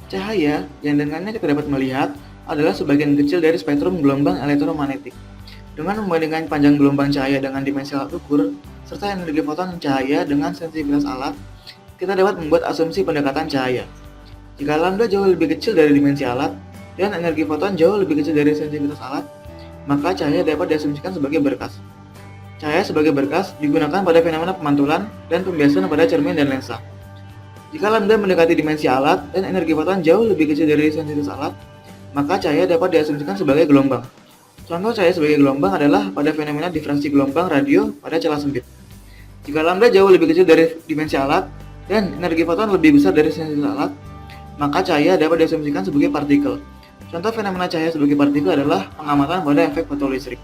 Cahaya yang dengannya kita dapat melihat adalah sebagian kecil dari spektrum gelombang elektromagnetik. Dengan membandingkan panjang gelombang cahaya dengan dimensi alat ukur, serta energi foton cahaya dengan sensitivitas alat, kita dapat membuat asumsi pendekatan cahaya. Jika lambda jauh lebih kecil dari dimensi alat, dan energi foton jauh lebih kecil dari sensitivitas alat, maka cahaya dapat diasumsikan sebagai berkas. Cahaya sebagai berkas digunakan pada fenomena pemantulan dan pembiasan pada cermin dan lensa. Jika lambda mendekati dimensi alat dan energi foton jauh lebih kecil dari sensitivitas alat, maka cahaya dapat diasumsikan sebagai gelombang. Contoh cahaya sebagai gelombang adalah pada fenomena difraksi gelombang radio pada celah sempit. Jika lambda jauh lebih kecil dari dimensi alat dan energi foton lebih besar dari sensitivitas alat, maka cahaya dapat diasumsikan sebagai partikel. Contoh fenomena cahaya sebagai partikel adalah pengamatan pada efek fotolistrik.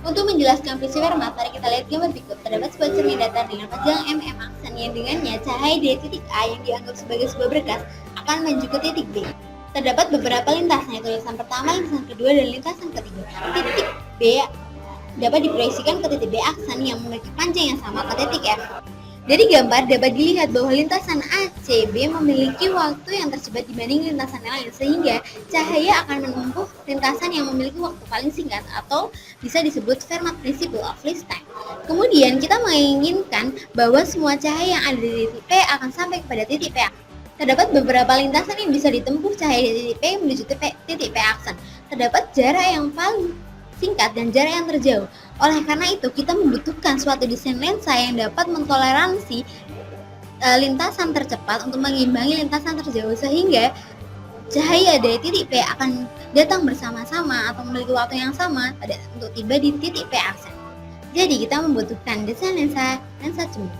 Untuk menjelaskan prinsip Fermat, mari kita lihat gambar berikut. Terdapat sebuah cermin datar dengan panjang mm aksen yang dengannya cahaya dari titik A yang dianggap sebagai sebuah berkas akan menuju ke titik B. Terdapat beberapa lintasan, yaitu lintasan pertama, lintasan kedua, dan lintasan ketiga. Titik B dapat diproyeksikan ke titik B aksen yang memiliki panjang yang sama ke titik F. Dari gambar dapat dilihat bahwa lintasan ACB memiliki waktu yang tercepat dibanding lintasan yang lain, sehingga cahaya akan menempuh lintasan yang memiliki waktu paling singkat, atau bisa disebut Fermat Principle of Least Time. Kemudian kita menginginkan bahwa semua cahaya yang ada di titik P akan sampai kepada titik P. Terdapat beberapa lintasan yang bisa ditempuh cahaya di titik P menuju titik P aksen. Terdapat jarak yang paling singkat dan jarak yang terjauh. Oleh karena itu, kita membutuhkan suatu desain lensa yang dapat mentoleransi lintasan tercepat untuk mengimbangi lintasan terjauh, sehingga cahaya dari titik P akan datang bersama-sama atau memiliki waktu yang sama untuk tiba di titik P aksen. Jadi kita membutuhkan desain lensa cermin.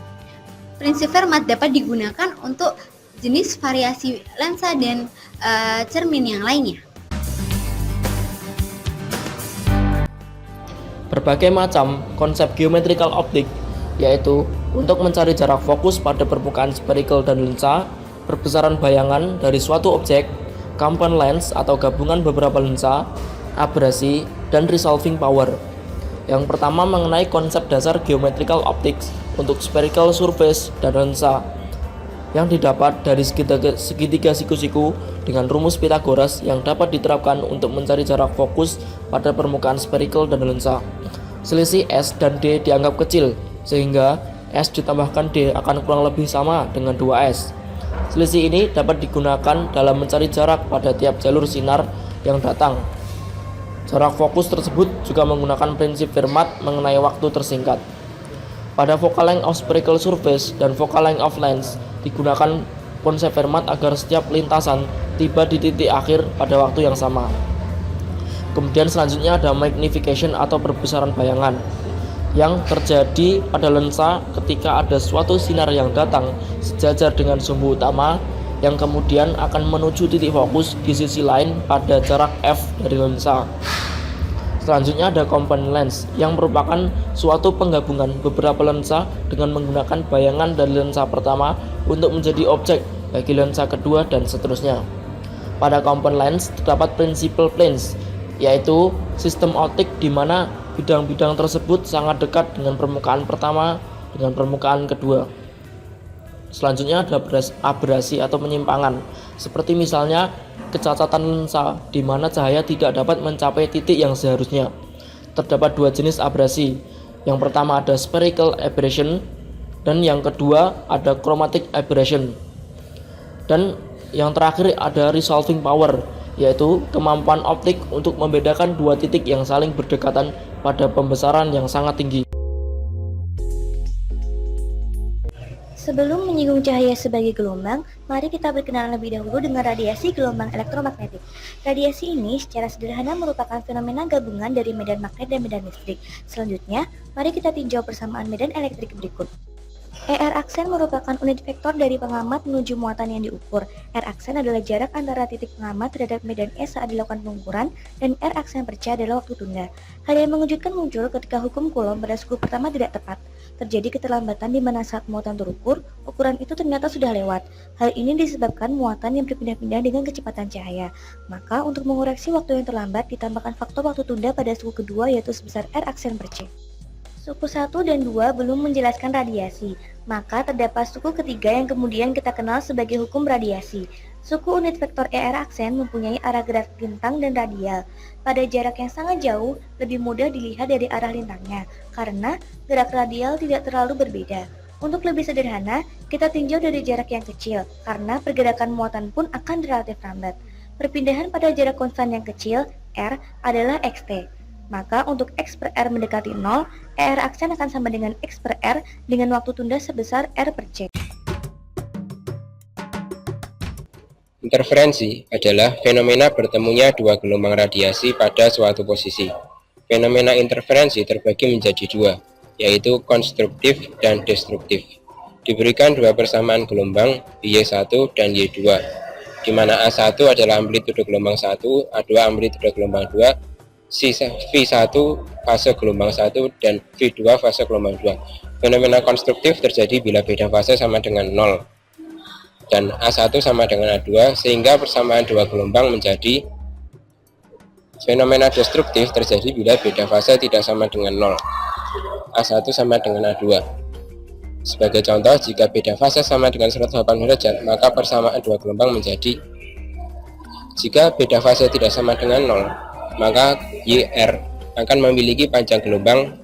Prinsip Fermat dapat digunakan untuk jenis variasi lensa dan cermin yang lainnya. Berbagai macam konsep geometrical optik, yaitu untuk mencari jarak fokus pada permukaan spherical dan lensa, perbesaran bayangan dari suatu objek, compound lens atau gabungan beberapa lensa, abrasi, dan resolving power. Yang pertama mengenai konsep dasar geometrical optics untuk spherical surface dan lensa, yang didapat dari segitiga siku-siku dengan rumus Pythagoras yang dapat diterapkan untuk mencari jarak fokus pada permukaan spherical dan lensa. Selisih S dan D dianggap kecil, sehingga S ditambahkan D akan kurang lebih sama dengan 2S. Selisih ini dapat digunakan dalam mencari jarak pada tiap jalur sinar yang datang. Jarak fokus tersebut juga menggunakan prinsip Fermat mengenai waktu tersingkat. Pada focal length of spherical surface dan focal length of lens digunakan konsep Fermat agar setiap lintasan tiba di titik akhir pada waktu yang sama. Kemudian selanjutnya ada magnification atau perbesaran bayangan yang terjadi pada lensa ketika ada suatu sinar yang datang sejajar dengan sumbu utama yang kemudian akan menuju titik fokus di sisi lain pada jarak F dari lensa. Selanjutnya ada compound lens yang merupakan suatu penggabungan beberapa lensa dengan menggunakan bayangan dari lensa pertama untuk menjadi objek bagi lensa kedua dan seterusnya. Pada compound lens terdapat principal planes, yaitu sistem optik di mana bidang-bidang tersebut sangat dekat dengan permukaan pertama dengan permukaan kedua. Selanjutnya ada abrasi atau penyimpangan, seperti misalnya kecacatan lensa di mana cahaya tidak dapat mencapai titik yang seharusnya. Terdapat dua jenis abrasi. Yang pertama ada spherical aberration dan yang kedua ada chromatic aberration. Dan yang terakhir ada resolving power, yaitu kemampuan optik untuk membedakan dua titik yang saling berdekatan pada pembesaran yang sangat tinggi. Sebelum menyinggung cahaya sebagai gelombang, mari kita berkenalan lebih dahulu dengan radiasi gelombang elektromagnetik. Radiasi ini secara sederhana merupakan fenomena gabungan dari medan magnet dan medan listrik. Selanjutnya, mari kita tinjau persamaan medan elektrik berikut. ER aksen merupakan unit vektor dari pengamat menuju muatan yang diukur. R aksen adalah jarak antara titik pengamat terhadap medan E saat dilakukan pengukuran, dan R aksen perca adalah waktu tunda. Hal yang mengejutkan muncul ketika hukum Coulomb pada suku pertama tidak tepat. Terjadi keterlambatan di mana saat muatan terukur, ukuran itu ternyata sudah lewat. Hal ini disebabkan muatan yang berpindah-pindah dengan kecepatan cahaya. Maka untuk mengoreksi waktu yang terlambat, ditambahkan faktor waktu tunda pada suku kedua yaitu sebesar R aksen per C. Suku 1 dan 2 belum menjelaskan radiasi, maka terdapat suku ketiga yang kemudian kita kenal sebagai hukum radiasi. Suku unit vektor ER aksen mempunyai arah gerak lintang dan radial. Pada jarak yang sangat jauh, lebih mudah dilihat dari arah lintangnya, karena gerak radial tidak terlalu berbeda. Untuk lebih sederhana, kita tinjau dari jarak yang kecil, karena pergerakan muatan pun akan relatif lambat. Perpindahan pada jarak konstan yang kecil, R, adalah xt. Maka untuk X per R mendekati 0, ER aksen akan sama dengan X per R dengan waktu tunda sebesar R per C. Interferensi adalah fenomena bertemunya dua gelombang radiasi pada suatu posisi. Fenomena interferensi terbagi menjadi dua, yaitu konstruktif dan destruktif. Diberikan dua persamaan gelombang Y1 dan Y2, di mana A1 adalah amplitude gelombang 1, A2 amplitude gelombang 2, V1 fase gelombang 1 dan V2 fase gelombang 2. Fenomena konstruktif terjadi bila beda fase sama dengan 0 dan A1 sama dengan A2, sehingga persamaan dua gelombang menjadi. Fenomena destruktif terjadi bila beda fase tidak sama dengan 0, A1 sama dengan A2. Sebagai contoh, jika beda fase sama dengan 180 derajat, maka persamaan dua gelombang menjadi. Jika beda fase tidak sama dengan 0, maka YR akan memiliki panjang gelombang